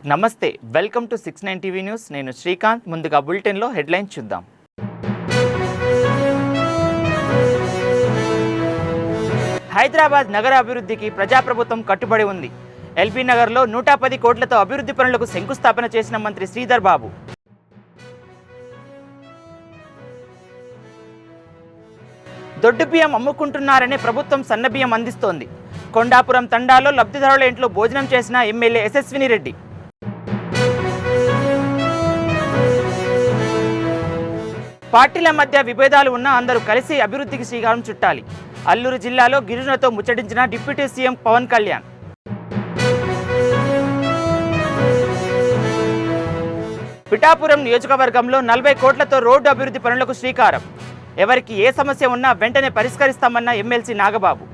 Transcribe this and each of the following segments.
నమస్తే, welcome to 69 TV news. నేను శ్రీకాంత్. ముందుగా బులెటిన్లో హెడ్లైన్స్ చూద్దాం. హైదరాబాద్ నగర అభివృద్ధికి ప్రజాప్రభుత్వం కట్టుబడి ఉంది. ఎల్బీ నగర్లో 110 కోట్లతో అభివృద్ధి పనులకు శంకుస్థాపన చేసిన మంత్రి శ్రీధర్ బాబు. దొడ్డు బియ్యం అమ్ముకుంటున్నారనే ప్రభుత్వం సన్నబియ్యం అందిస్తోంది. కొండాపురం తండాలో లబ్ధిదారుల ఇంట్లో భోజనం చేసిన ఎమ్మెల్యే యశస్విని రెడ్డి. పార్టీల మధ్య విభేదాలు ఉన్నా అందరూ కలిసి అభివృద్ధికి శ్రీకారం చుట్టాలి. అల్లూరు జిల్లాలో గిరిజనులతో ముచ్చటించిన డిప్యూటీ సీఎం పవన్ కళ్యాణ్. పిఠాపురం నియోజకవర్గంలో 40 కోట్లతో రోడ్డు అభివృద్ధి పనులకు శ్రీకారం. ఎవరికి ఏ సమస్య ఉన్నా వెంటనే పరిష్కరిస్తామన్న ఎమ్మెల్సీ నాగబాబు.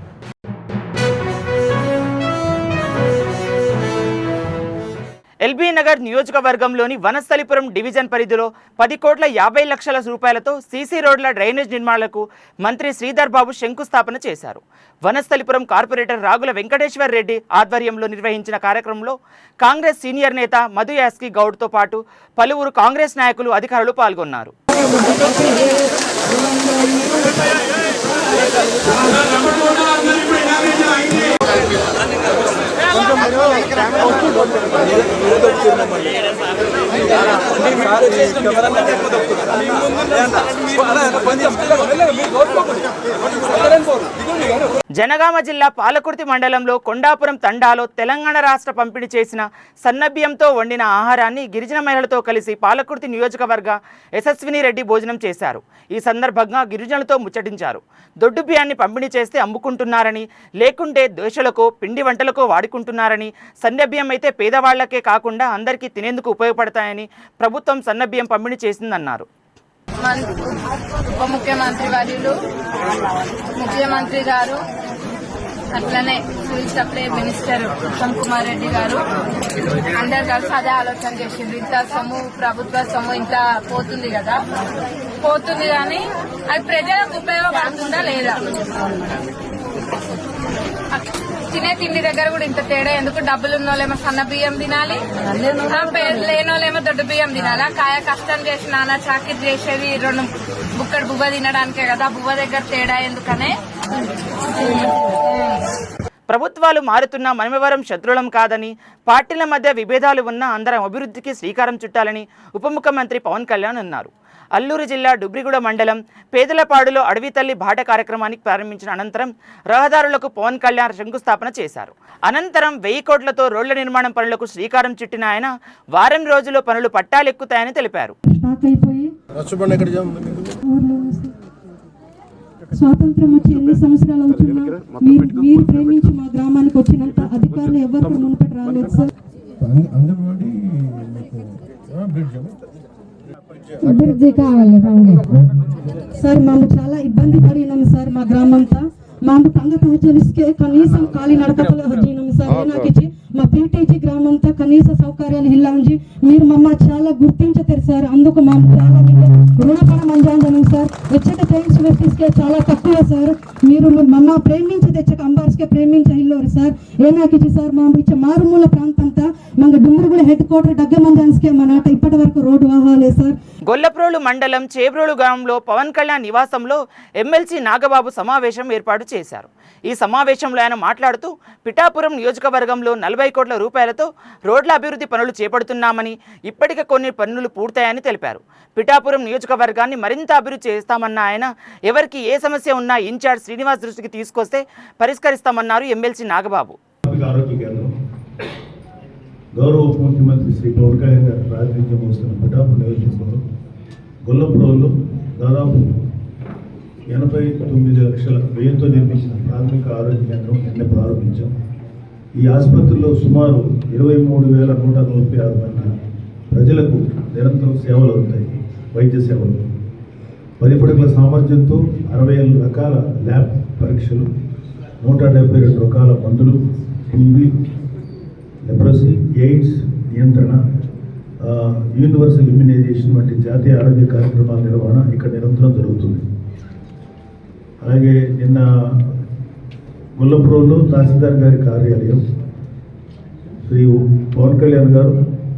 ఎల్బీ నగర్ నియోజకవర్గంలోని వనస్థలిపురం డివిజన్ పరిధిలో 10 కోట్ల 50 లక్షల రూపాయలతో సీసీ రోడ్ల డ్రైనేజ్ నిర్మాణాలకు మంత్రి శ్రీధర్ బాబు శంకుస్థాపన చేశారు. వనస్థలిపురం కార్పొరేటర్ రాగుల వెంకటేశ్వర్ రెడ్డి ఆధ్వర్యంలో నిర్వహించిన కార్యక్రమంలో కాంగ్రెస్ సీనియర్ నేత మధు యాస్కి గౌడ్తో పాటు పలువురు కాంగ్రెస్ నాయకులు, అధికారులు పాల్గొన్నారు. జనగామ జిల్లా పాలకుర్తి మండలంలో కొండాపురం తండాలో తెలంగాణ రాష్ట్ర పంపిణీ చేసిన సన్నబియ్యంతో వండిన ఆహారాన్ని గిరిజన మహిళలతో కలిసి పాలకుర్తి నియోజకవర్గ యశస్విని రెడ్డి భోజనం చేశారు. ఈ సందర్భంగా గిరిజనులతో ముచ్చటించారు. దొడ్డు బియ్యాన్ని పంపిణీ చేస్తే అమ్ముకుంటున్నారని, లేకుంటే దోశలకో పిండి వంటలకో వాడుకుంటున్నారని, సన్నబియ్యం అయితే పేదవాళ్లకే కాకుండా అందరికీ తినేందుకు ఉపయోగపడతాయని ప్రభుత్వం సన్నబియ్యం పంపిణీ చేసిందన్నారు. ఉప ముఖ్యమంత్రి వర్యులు, ముఖ్యమంత్రి గారు, అట్లనే civil supply minister Uttam Kumar Reddy గారు అందరు కలిసి అదే ఆలోచన చేసిండ్రు. ఇంత సొమ్ము, ప్రభుత్వ సొమ్ము ఇంత పోతుంది కదా, పోతుంది కానీ అది ప్రజలకు ఉపయోగపడుతుందా లేదా? తినే తిండి దగ్గర కూడా ఇంత తేడా ఎందుకు? డబ్బులు ఉన్నోళ్ళేమో సన్న బియ్యం తినాలి, లేనోళ్ళేమో దొడ్డు బియ్యం తినాలి. కాయ కష్టం చేసి నాన్న చాకిరి చేసేది 2 బుక్కడు బువ్వ తినడానికే కదా, బువ్వ దగ్గర తేడా ఎందుకనే? ప్రభుత్వాలు మారుతున్నా మనమెవరం శత్రులం కాదని, పార్టీల మధ్య విభేదాలు ఉన్నా అందరం అభివృద్ధికి శ్రీకారం చుట్టాలని ఉప ముఖ్యమంత్రి పవన్ కళ్యాణ్ అన్నారు. అల్లూరు జిల్లా డుబ్రిగూడ మండలం పేదలపాడులో అడవి తల్లి బాట కార్యక్రమానికి ప్రారంభించిన అనంతరం రహదారులకు పవన్ కళ్యాణ్ శంకుస్థాపన చేశారు. అనంతరం 1000 కోట్లతో రోడ్ల నిర్మాణం పనులకు శ్రీకారం చుట్టిన ఆయన వారం రోజుల్లో పనులు పట్టాలెక్కుతాయని తెలిపారు. స్వాతంత్రం వచ్చి ఎన్ని సంవత్సరాలు అవుతున్నా మీరు ప్రేమించి మా గ్రామానికి వచ్చినంత అధికారులు ఎవరు మునుపటి రాలేదు సార్. అభివృద్ధి కావాలి సార్. మేము చాలా ఇబ్బంది పడినాం సార్. మా గ్రామంతా మాకు తంగ తహచలిస్తే కనీసం ఖాళీ నడకలు వచ్చినాం సార్. ఏనాకిచ్చి మా పీటీజీ గ్రామంతా కనీస సౌకర్యాలు ఇల్లాంచి మీరు మమ్మ చాలా గుర్తించతారు సార్. అందుకు మేము చాలా రుణపడ మంజానం సార్. వచ్చేట ఫ్రెండ్స్ వ్యక్తిస్కే చాలా తక్కువ సార్. మీరు మమ్మ ప్రేమించి తెచ్చక అంబార్స్కే ప్రేమించ ఇల్లోరు సార్. ఏనాకిచ్చి సార్ మా ఇచ్చే మారుమూల ప్రాంతంతా మన డుమ్మిరిగూడ హెడ్ క్వార్టర్ దగ్గర మంజాన్స్కే మనాట ఇప్పటి వరకు రోడ్డు వాహాలే సార్. గొల్లప్రోలు మండలం చేబ్రోలు గ్రామంలో పవన్ కళ్యాణ్ నివాసంలో ఎమ్మెల్సీ నాగబాబు సమావేశం ఏర్పాటు చేశారు. ఈ సమావేశంలో ఆయన మాట్లాడుతూ పిఠాపురం నియోజకవర్గంలో 40 కోట్ల రూపాయలతో రోడ్ల అభివృద్ధి పనులు చేపడుతున్నామని, ఇప్పటికే కొన్ని పనులు పూర్తయ్యాయని తెలిపారు. పిఠాపురం నియోజకవర్గాన్ని మరింత అభివృద్ధి చేస్తామన్న ఆయన ఎవరికి ఏ సమస్య ఉన్నా ఇన్ఛార్జ్ శ్రీనివాస్ దృష్టికి తీసుకొస్తే పరిష్కరిస్తామన్నారు ఎమ్మెల్సీ నాగబాబు. గౌరవ ఉప ముఖ్యమంత్రి శ్రీ పవన్ కళ్యాణ్ గారు ప్రాతినిధ్యం వస్తున్న పిఠాపురం నియోజకవర్గంలో గొల్లప్రోలు దాదాపు 89 లక్షల వ్యయంతో నిర్మించిన ప్రాథమిక ఆరోగ్య కేంద్రం నిన్న ప్రారంభించాం. ఈ ఆసుపత్రిలో సుమారు 23,146 మంది ప్రజలకు నిరంతరం సేవలు అవుతాయి. వైద్య సేవలు 10 పడకల సామర్థ్యంతో 60 రకాల ల్యాబ్ పరీక్షలు, 172 రకాల మందులు, టీవీ, లెప్రసీ, ఎయిడ్స్ నియంత్రణ, యూనివర్సల్ ఇమ్యునైజేషన్ వంటి జాతీయ ఆరోగ్య కార్యక్రమాల నిర్వహణ ఇక్కడ నిరంతరం జరుగుతుంది. అలాగే నిన్న గొల్లప్రోలు తహసీల్దార్ గారి కార్యాలయం, శ్రీ పవన్ కళ్యాణ్ గారు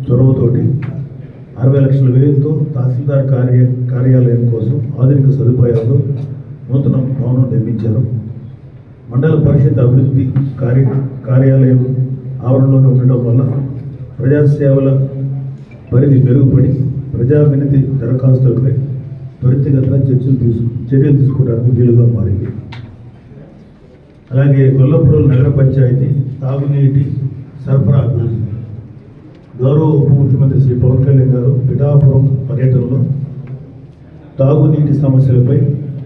చొరవతోటి 60 లక్షల వ్యయంతో తహసీల్దార్ కార్యాలయం కోసం ఆధునిక సదుపాయాలతో నూతన భవనం నిర్మించారు. మండల పరిషత్ అభివృద్ధి కార్యాలయం ఆవరణలోనే ఉండటం వల్ల ప్రజాసేవల పరిధి మెరుగుపడి ప్రజా వినతి దరఖాస్తులపై త్వరితగతిన చర్యలు తీసుకోవడానికి వీలుగా మారింది. అలాగే గొల్లప్రోలు నగర పంచాయతీ తాగునీటి సరఫరా అభివృద్ధి గౌరవ ఉప ముఖ్యమంత్రి శ్రీ పవన్ కళ్యాణ్ గారు పిఠాపురం పర్యటనలో తాగునీటి సమస్యలపై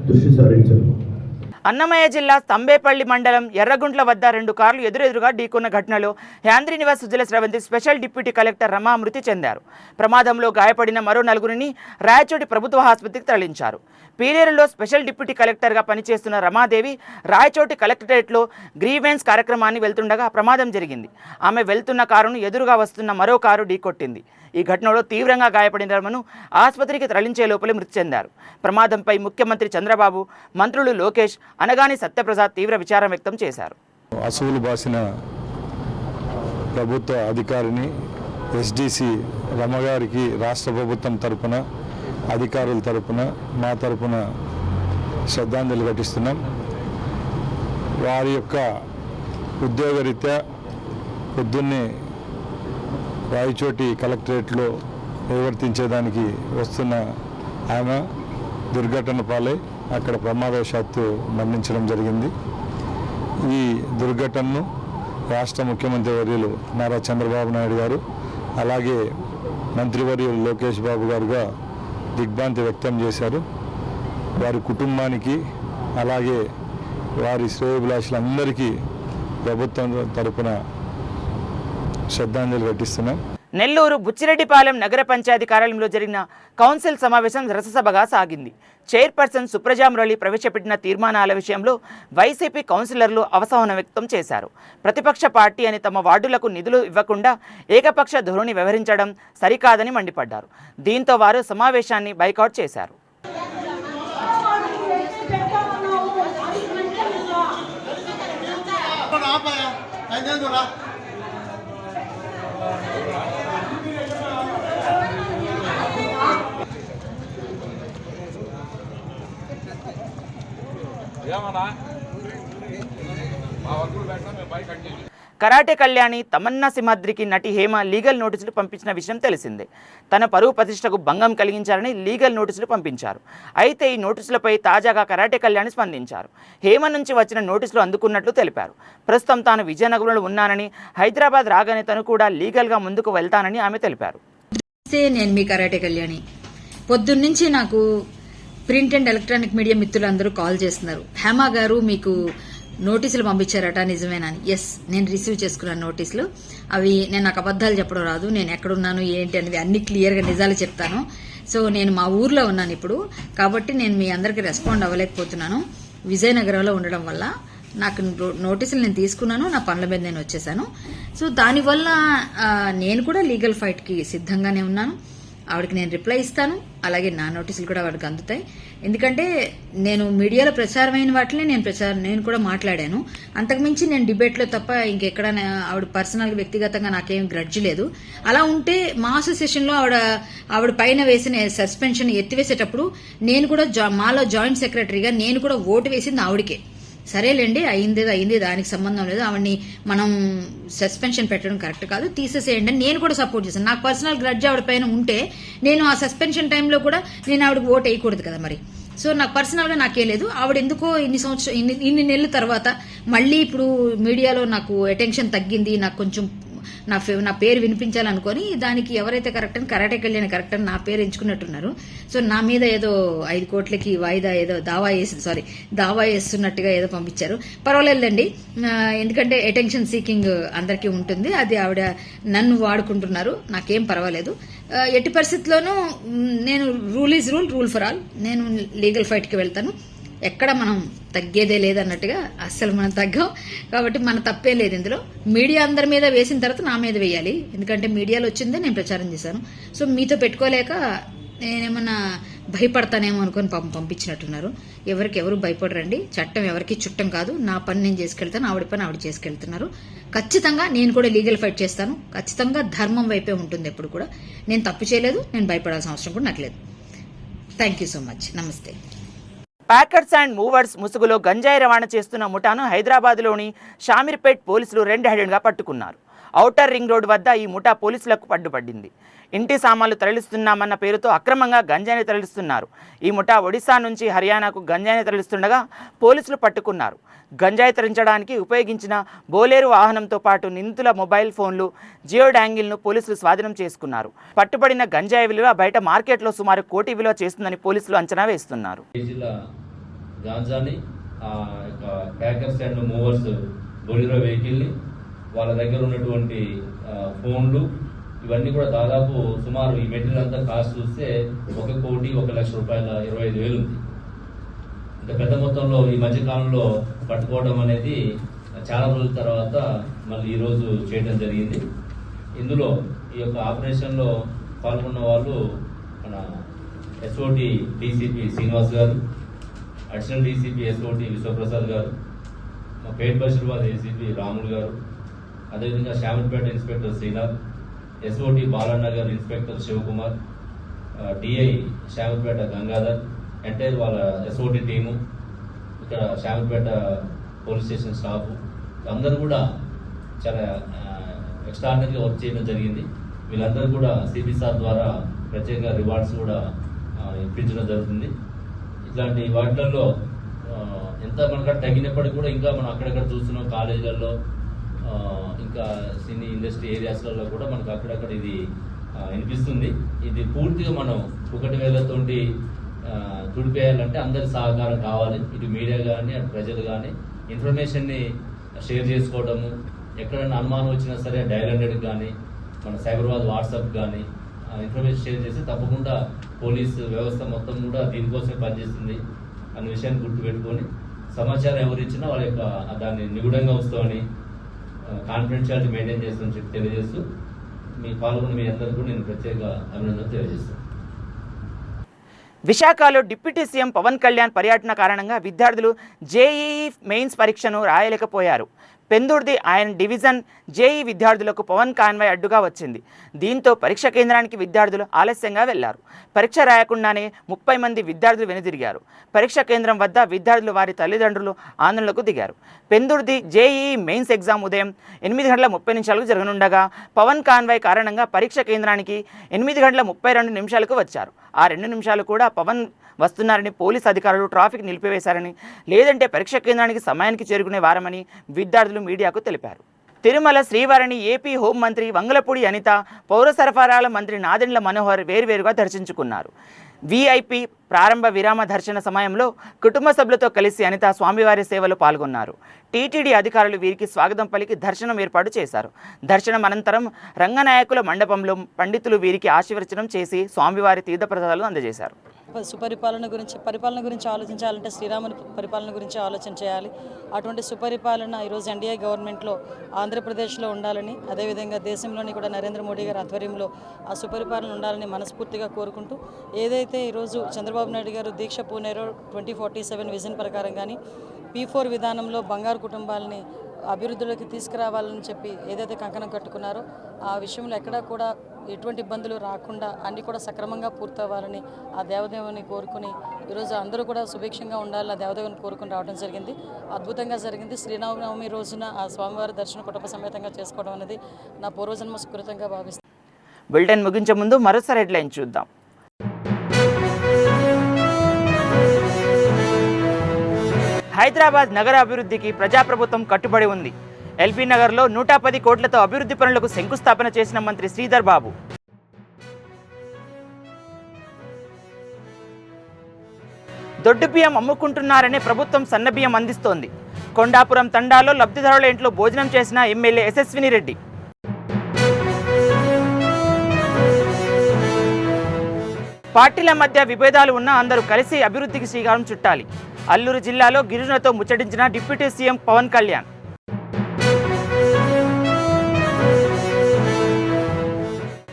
దృష్టి సారించారు. అన్నమయ్య జిల్లా తంబేపల్లి మండలం ఎర్రగుంట్ల వద్ద 2 కార్లు ఎదురెదురుగా ఢీకొన్న ఘటనలో హ్యాంద్రి Nivas Sujala Sravanthi special deputy collector రమా మృతి చెందారు. ప్రమాదంలో గాయపడిన మరో 4గురిని రాయచోటి ప్రభుత్వ ఆసుపత్రికి తరలించారు. పీలేరులో స్పెషల్ డిప్యూటీ కలెక్టర్గా పనిచేస్తున్న రమాదేవి రాయచోటి కలెక్టరేట్లో గ్రీవెన్స్ కార్యక్రమాన్ని వెళ్తుండగా ప్రమాదం జరిగింది. ఆమె వెళ్తున్న కారును ఎదురుగా వస్తున్న మరో కారు ఢీకొట్టింది. ఈ ఘటనలో తీవ్రంగా గాయపడిన రమను ఆసుపత్రికి తరలించే లోపలే మృతి చెందారు. ప్రమాదంపై ముఖ్యమంత్రి చంద్రబాబు, మంత్రులు లోకేష్, అనగాని సత్యప్రసాద్ తీవ్ర విచారం వ్యక్తం చేశారు. అసూలు బాసిన ప్రభుత్వ అధికారిని ఎస్డిసి రమగారికి రాష్ట్ర ప్రభుత్వం తరపున, అధికారుల తరపున, మా తరపున శ్రద్ధాంజలి ఘటిస్తున్నాం. వారి యొక్క ఉద్యోగరీత్యా పొద్దున్నే రాయచోటి కలెక్టరేట్లో నిర్వర్తించేదానికి వస్తున్న ఆమె దుర్ఘటన పాలై అక్కడ ప్రమాదవశాత్తు మరణించడం జరిగింది. ఈ దుర్ఘటనను రాష్ట్ర ముఖ్యమంత్రి వర్యులు నారా చంద్రబాబు నాయుడు గారు, అలాగే మంత్రివర్యులు లోకేష్ బాబు గారుగా దిగ్భ్రాంతి వ్యక్తం చేశారు. వారి కుటుంబానికి అలాగే వారి శ్రేయోభిలాషులందరికీ ప్రభుత్వం తరపున శ్రద్ధాంజలి ఘటిస్తున్నాం. నెల్లూరు బుచ్చిరెడ్డిపాలెం నగర పంచాయతీ కార్యాలయంలో జరిగిన కౌన్సిల్ సమావేశం రససభగా సాగింది. చైర్పర్సన్ సుప్రజా మురళి ప్రవేశపెట్టిన తీర్మానాల విషయంలో వైసీపీ కౌన్సిలర్లు అసహనం వ్యక్తం చేశారు. ప్రతిపక్ష పార్టీ అని తమ వార్డులకు నిధులు ఇవ్వకుండా ఏకపక్ష ధోరణి వ్యవహరించడం సరికాదని మండిపడ్డారు. దీంతో వారు సమావేశాన్ని బైకాట్ చేశారు. కరాటే కళ్యాణి తమన్నా సింహాద్రికి నటి హేమ లీగల్ నోటీసులు పంపించిన విషయం తెలిసిందే. తన పరువు ప్రతిష్టకు భంగం కలిగించారని లీగల్ నోటీసులు పంపించారు. అయితే ఈ నోటీసులపై తాజాగా కరాటే కళ్యాణి స్పందించారు. హేమ నుంచి వచ్చిన నోటీసులు అందుకున్నట్లు తెలిపారు. ప్రస్తుతం తాను విజయనగరంలో ఉన్నానని, హైదరాబాద్ రాగానే తను కూడా లీగల్గా ముందుకు వెళ్తానని ఆమె తెలిపారు. నేను మీ కరాటే కళ్యాణి. పొద్దున్నుంచి నాకు ప్రింట్ అండ్ ఎలక్ట్రానిక్ మీడియా మిత్రులందరూ కాల్ చేస్తున్నారు. హేమ గారు మీకు నోటీసులు పంపించారట, నిజమేనా? ఎస్, నేను రిసీవ్ చేసుకున్నాను నోటీసులు. అవి నేను నాకు అబద్ధాలు చెప్పడం రాదు. నేను ఎక్కడున్నాను ఏంటి అనేది అన్ని క్లియర్గా నిజాలు చెప్తాను. సో నేను మా ఊర్లో ఉన్నాను ఇప్పుడు, కాబట్టి నేను మీ అందరికీ రెస్పాండ్ అవ్వలేకపోతున్నాను. విజయనగరంలో ఉండడం వల్ల నాకు నోటీసులు నేను తీసుకున్నాను. నా పనుల మీద నేను వచ్చేసాను. సో దానివల్ల నేను కూడా లీగల్ ఫైట్కి సిద్ధంగానే ఉన్నాను. ఆవిడకి నేను రిప్లై ఇస్తాను. అలాగే నా నోటీసులు కూడా ఆవిడకి అందుతాయి. ఎందుకంటే నేను మీడియాలో ప్రచారమైన వాటిని నేను కూడా మాట్లాడాను. అంతకుమించి నేను డిబేట్లో తప్ప ఇంకెక్కడ ఆవిడ పర్సనల్ వ్యక్తిగతంగా నాకేం గ్రడ్జ్ లేదు. అలా ఉంటే మా అసోసియేషన్లో ఆవిడ పైన వేసిన సస్పెన్షన్ ఎత్తివేసేటప్పుడు నేను కూడా మాలో జాయింట్ సెక్రటరీగా నేను కూడా ఓటు వేసింది ఆవిడకే. సరేలేండి, అయింది, దానికి సంబంధం లేదు. ఆవిడ్ని మనం సస్పెన్షన్ పెట్టడం కరెక్ట్ కాదు, తీసేసేయండి అని నేను కూడా సపోర్ట్ చేశాను. నాకు పర్సనల్ గ్రడ్జ్ ఆవిడ పైన ఉంటే నేను ఆ సస్పెన్షన్ టైంలో కూడా నేను ఆవిడకి ఓటు వేయకూడదు కదా మరి. సో నాకు పర్సనల్గా నాకే లేదు. ఆవిడ ఎందుకో ఇన్ని నెలల తర్వాత మళ్ళీ ఇప్పుడు మీడియాలో నాకు అటెన్షన్ తగ్గింది, నాకు కొంచెం నా పేరు వినిపించాలనుకొని దానికి ఎవరైతే కరెక్ట్ అని కరాటే కళ్యాణి కరెక్ట్ అని నా పేరు ఎంచుకున్నట్టున్నారు. సో నా మీద ఏదో 5 కోట్లకి వాయిదా ఏదో దావా వేస్తున్నట్టుగా ఏదో పంపించారు. పర్వాలేదండి, ఎందుకంటే అటెన్షన్ సీకింగ్ అందరికీ ఉంటుంది. అది ఆవిడ నన్ను వాడుకుంటున్నారు, నాకేం పర్వాలేదు. ఎట్టి పరిస్థితుల్లోనూ నేను rule is rule for all. నేను లీగల్ ఫైట్కి వెళ్తాను. ఎక్కడ మనం తగ్గేదే లేదన్నట్టుగా అస్సలు మనం తగ్గాం. కాబట్టి మన తప్పే లేదు ఇందులో. మీడియా అందరి మీద వేసిన తర్వాత నా మీద వేయాలి, ఎందుకంటే మీడియాలో వచ్చిందే నేను ప్రచారం చేశాను. సో మీతో పెట్టుకోలేక నేనేమన్నా భయపడతానేమో అనుకొని పాపం పంపించినట్టున్నారు. ఎవరు భయపడరండి. చట్టం ఎవరికి చుట్టం కాదు. నా పని నేను చేసుకెళ్తాను, ఆవిడ పని ఆవిడ చేసుకెళ్తున్నారు. ఖచ్చితంగా నేను కూడా లీగల్ ఫైట్ చేస్తాను. ఖచ్చితంగా ధర్మం వైపే ఉంటుంది ఎప్పుడు కూడా. నేను తప్పు చేయలేదు, నేను భయపడాల్సిన అవసరం కూడా నాకు లేదు. Thank you so much. నమస్తే. ప్యాకర్స్ అండ్ మూవర్స్ ముసుగులో గంజాయి రవాణా చేస్తున్న ముఠాను హైదరాబాద్లోని షామీర్పేట్ పోలీసులు రెడ్ హ్యాండెడ్గా పట్టుకున్నారు. ఔటర్ రింగ్ రోడ్ వద్ద ఈ ముఠా పోలీసులకు పట్టుబడింది. ఇంటి సామాన్లు తరలిస్తున్నామన్న పేరుతో అక్రమంగా గంజాయిని తరలిస్తున్నారు. ఈ ముఠా ఒడిశా నుంచి హర్యానాకు గంజాయిని తరలిస్తుండగా పోలీసులు పట్టుకున్నారు. గంజాయి తరలించడానికి ఉపయోగించిన బోలేరు వాహనంతో పాటు నిందితుల మొబైల్ ఫోన్లు, జియో డాంగిల్ను పోలీసులు స్వాధీనం చేసుకున్నారు. పట్టుబడిన గంజాయి విలువ బయట మార్కెట్లో సుమారు 1 కోటి విలువ చేస్తుందని పోలీసులు అంచనా వేస్తున్నారు. గాంజాని ప్యాకర్స్ అండ్ మూవర్స్ బొలిరో వెహికల్ని, వాళ్ళ దగ్గర ఉన్నటువంటి ఫోన్లు, ఇవన్నీ కూడా దాదాపు సుమారు ఈ మెటీరియల్ అంతా కాస్ట్ చూస్తే 1,01,00,000 రూపాయల 25,000 ఉంది. ఇంత పెద్ద మొత్తంలో ఈ మధ్య కాలంలో పట్టుకోవడం అనేది చాలా రోజుల తర్వాత మళ్ళీ ఈరోజు చేయడం జరిగింది. ఇందులో ఈ యొక్క ఆపరేషన్లో పాల్గొన్న వాళ్ళు మన ఎస్ఓటి డీసీపీ శ్రీనివాస్ గారు, అడిషనల్ డీసీపీ ఎస్ఓటి విశ్వప్రసాద్ గారు, మా పేట్ బషీర్బాద్ ఏసీపీ రాములు గారు, అదేవిధంగా Shamirpet inspector Srinath, SOT Balanagar inspector Sivakumar, DI Shamirpet Gangadhar, entire వాళ్ళ ఎస్ఓటి టీము, ఇక్కడ శామర్పేట పోలీస్ స్టేషన్ స్టాఫ్ అందరూ కూడా చాలా ఎక్స్ట్రాడినరీగా వర్క్ చేయడం జరిగింది. వీళ్ళందరూ కూడా సిపి సార్ ద్వారా ప్రత్యేక రివార్డ్స్ కూడా ఇప్పించడం జరుగుతుంది. ఇట్లాంటి వాటిల్లో ఎంత మనకు తగినప్పటికీ కూడా ఇంకా మనం అక్కడక్కడ చూస్తున్నాం. కాలేజీలలో ఇంకా సినీ ఇండస్ట్రీ ఏరియాస్లలో కూడా మనకు అక్కడక్కడ ఇది వినిపిస్తుంది. ఇది పూర్తిగా మనం 1,000 తోటి తుడిపేయాలంటే అందరి సహకారం కావాలి. ఇటు మీడియా కానీ అటు ప్రజలు కానీ ఇన్ఫర్మేషన్ని షేర్ చేసుకోవడము, ఎక్కడైనా అనుమానం వచ్చినా సరే డయల్ 100 కానీ మన సైబరాబాద్ వాట్సాప్ కానీ ఇన్ఫర్మేషన్ షేర్ చేసి తప్పకుండా పోలీసు వ్యవస్థ మొత్తం కూడా దీనికోసమే పనిచేస్తుంది అనే విషయాన్ని గుర్తుపెట్టుకొని సమాచారం ఎవరు ఇచ్చినా వాళ్ళ యొక్క దాన్ని నిగూఢంగా వస్తామని, కాన్ఫిడెన్షియాలిటీ మెయింటైన్ చేస్తామని చెప్పి తెలియజేస్తూ మీ పాల్గొన్న మీ అందరికీ కూడా నేను ప్రత్యేక అభినందనలు తెలియజేస్తాను. విశాఖలో డిప్యూటీ సీఎం పవన్ కళ్యాణ్ పర్యటన కారణంగా విద్యార్థులు జేఈఈ మెయిన్స్ పరీక్షను రాయలేకపోయారు. పెందుర్ది ఆయన డివిజన్ జేఈ విద్యార్థులకు పవన్ కాన్వాయ్ అడ్డుగా వచ్చింది. దీంతో పరీక్ష కేంద్రానికి విద్యార్థులు ఆలస్యంగా వెళ్లారు. పరీక్ష రాయకుండానే 30 మంది విద్యార్థులు వెనుదిరిగారు. పరీక్ష కేంద్రం వద్ద విద్యార్థులు వారి తల్లిదండ్రులు ఆందోళనకు దిగారు. పెందుర్ది జేఈఈ మెయిన్స్ ఎగ్జామ్ ఉదయం 8:30 జరగనుండగా పవన్ కాన్వాయ్ కారణంగా పరీక్ష కేంద్రానికి 8:32 వచ్చారు. ఆ 2 నిమిషాలు కూడా పవన్ వస్తున్నారని పోలీసు అధికారులు ట్రాఫిక్ నిలిపివేశారని, లేదంటే పరీక్ష కేంద్రానికి సమయానికి చేరుకునే వారమని విద్యార్థులు మీడియాకు తెలిపారు. తిరుమల శ్రీవారిని ఏపీ హోంమంత్రి వంగలపూడి అనిత, పౌర సరఫరాల మంత్రి నాదెండ్ల మనోహర్ వేర్వేరుగా దర్శించుకున్నారు. వీఐపీ ప్రారంభ విరామ దర్శన సమయంలో కుటుంబ సభ్యులతో కలిసి అనిత స్వామివారి సేవలో పాల్గొన్నారు. టీటీడీ అధికారులు వీరికి స్వాగతం పలికి దర్శనం ఏర్పాటు చేశారు. దర్శనం అనంతరం రంగనాయకుల మండపంలో పండితులు వీరికి ఆశీర్వచనం చేసి స్వామివారి తీర్థప్రసాదాలు అందజేశారు. పరిపాలన గురించి ఆలోచించాలంటే శ్రీరాముని పరిపాలన గురించి ఆలోచన చేయాలి. అటువంటి సుపరిపాలన ఈరోజు ఎన్డీఏ గవర్నమెంట్లో ఆంధ్రప్రదేశ్లో ఉండాలని, అదేవిధంగా దేశంలోని కూడా నరేంద్ర మోడీ గారి ఆధ్వర్యంలో ఆ సుపరిపాలన ఉండాలని మనస్ఫూర్తిగా కోరుకుంటూ, ఏదైతే ఈరోజు చంద్రబాబు నాయుడు గారు దీక్ష పూనేరో 2047 విజన్ ప్రకారం కానీ P4 విధానంలో బంగారు కుటుంబాలని అభివృద్ధిలోకి తీసుకురావాలని చెప్పి ఏదైతే కంకణం కట్టుకున్నారో ఆ విషయంలో ఎక్కడా కూడా ఎటువంటి ఇబ్బందులు రాకుండా అన్నీ కూడా సక్రమంగా పూర్తవ్వాలని ఆ దేవదేవుని కోరుకుని ఈరోజు అందరూ కూడా సుభిక్షంగా ఉండాలని ఆ దేవదేవుని కోరుకుని రావడం జరిగింది. అద్భుతంగా జరిగింది. శ్రీరామనవమి రోజున ఆ స్వామివారి దర్శనం కుటుంబ సమేతంగా చేసుకోవడం అనేది నా పూర్వజన్మ సుకృతంగా భావిస్తాను. బులెటిన్ ముగించే ముందు మరోసారి హెడ్లైన్ చూద్దాం. హైదరాబాద్ నగర అభివృద్ధికి ప్రజాప్రభుత్వం కట్టుబడి ఉంది. ఎల్బీ నగర్లో 110 కోట్లతో అభివృద్ధి పనులకు శంకుస్థాపన చేసిన మంత్రి శ్రీధర్ బాబు. దొడ్డు బియ్యం అమ్ముకుంటున్నారనే ప్రభుత్వం సన్నబియ్యం అందిస్తోంది. కొండాపురం తండాలో లబ్ధిదారుల ఇంట్లో భోజనం చేసిన ఎమ్మెల్యే యశస్విని రెడ్డి. పార్టీల మధ్య విభేదాలు ఉన్నా అందరూ కలిసి అభివృద్ధికి శ్రీకారం చుట్టాలి. అల్లూరు జిల్లాలో గిరిజనులతో ముచ్చటించిన డిప్యూటీ సీఎం పవన్ కళ్యాణ్.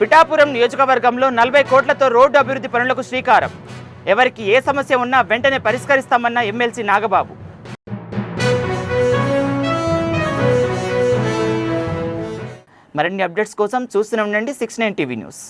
పిఠాపురం నియోజకవర్గంలో 40 కోట్లతో రోడ్డు అభివృద్ధి పనులకు శ్రీకారం. ఎవరికి ఏ సమస్య ఉన్నా వెంటనే పరిష్కరిస్తామన్న ఎమ్మెల్సీ నాగబాబు. మరిన్ని అప్డేట్స్ కోసం చూస్తూనే ఉండండి 69 టీవీ న్యూస్.